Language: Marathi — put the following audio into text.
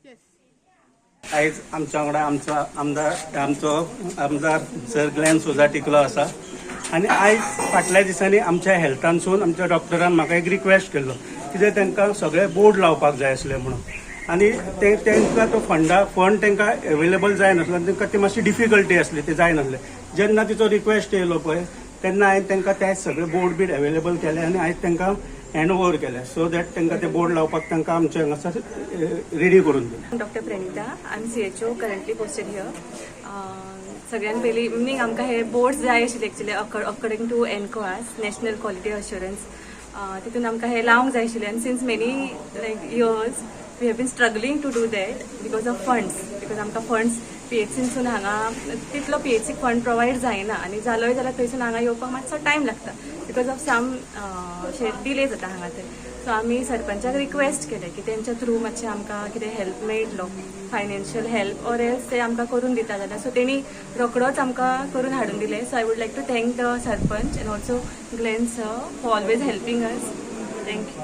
आयज आमच्या वांगडा आमदार सर ग्लेन सुजा टिकलो आसा आनी आयज फाटल्या दिसांनी आमच्या हेल्थानसून आमच्या डॉक्टरान म्हाका एक रिक्वेस्ट केल्लो कितें तांकां सगळे बोर्ड लावपाक जाय आसले म्हणून आनी तांकां तो फंड तांकां अवेलेबल जायनासलो तांकां ती मातशी डिफिकल्टी आसली ते जायनासले जेन्ना तिचो रिक्वेस्ट येयलो पळय तेन्ना हांवें तांकां ते सगळे बोर्ड बीड अवेलेबल केले आनी आयज तांकां हँड ओवर केले सो दॅट तांकां ते बोर्ड लावपाक तांकां आमचे हांगासर रेडी करून दिले. Doctor Pranita I am CHO currently posted here. सगळ्यान पयलीं इवनिंग आमकां हे बोर्ड्स जाय आशिल्ले actually according to NCOAS national quality assurance तितून आमकां हे लावंक जाय आशिल्ले आनी since many years we have been struggling to do that because of funds because आमकां फंड्स PHCसून हांगा तितलो PHC फंड प्रोवायड जायना आनी जालोय जाल्यार थंयसून हांगा येवपाक मातसो टायम लागता बिकॉज ऑफ सम डिले जाता हांगा थंय. सो आमी सरपंचाक रिक्वेस्ट केले की तेंच्या थ्रू मातशें आमकां कितें हेल्प मेळटलो फायनान्शियल हेल्प ऑर एल्स ते आमकां करून दिता जाल्यार सो तेणी रोखडोच आमकां करून हाडून दिले. So I would like to thank the sarpanch and also Glen sir for always helping us. Thank you.